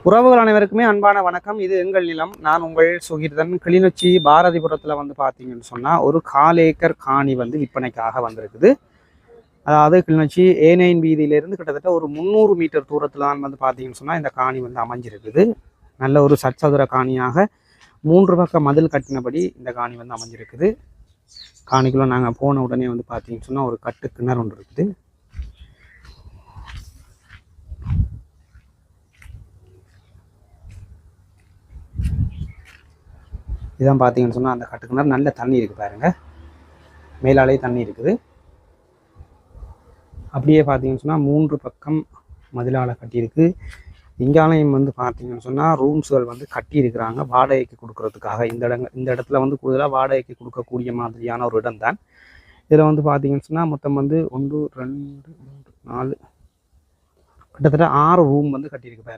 உறவுகள் அனைவருக்குமே அன்பான வணக்கம். இது எங்கள் நிலம். நான் உங்கள் சுகிர்தன். கிளிநொச்சி பாரதிபுரத்தில் வந்து பார்த்தீங்கன்னு சொன்னால் ஒரு 1/4 ஏக்கர் காணி வந்து விற்பனைக்காக வந்திருக்குது. அதாவது கிளிநொச்சி A9 வீதியிலேருந்து கிட்டத்தட்ட ஒரு 300 மீட்டர் தூரத்தில் தான் வந்து பார்த்தீங்கன்னு சொன்னால் இந்த காணி வந்து அமைஞ்சிருக்குது. நல்ல ஒரு சச்சதுர காணியாக 3 பக்கம் மதில் கட்டினபடி இந்த காணி வந்து அமைஞ்சிருக்குது. காணிக்குள்ளே நாங்கள் போன உடனே வந்து பார்த்தீங்கன்னு சொன்னால் ஒரு கட்டு கிணறு ஒன்று இருக்குது. இதான் பார்த்தீங்கன்னு சொன்னால் அந்த கட்டுக்கிணறு நல்ல தண்ணி இருக்குது பாருங்கள். மேலாலே தண்ணி இருக்குது. அப்படியே பார்த்தீங்கன்னு சொன்னால் 3 பக்கம் மதிலால் கட்டியிருக்கு. இங்காலையும் வந்து பார்த்தீங்கன்னு சொன்னால் ரூம்ஸ்கள் வந்து கட்டியிருக்கிறாங்க வாடகைக்கு கொடுக்கறதுக்காக. இந்த இடத்துல வந்து கூடுதலாக வாடகைக்கு கொடுக்கக்கூடிய மாதிரியான ஒரு இடம் தான். இதில் வந்து பார்த்தீங்கன்னு சொன்னால் மொத்தம் வந்து 1 2 3 4 கிட்டத்தட்ட 6 ரூம் வந்து கட்டியிருக்கு பாருங்க.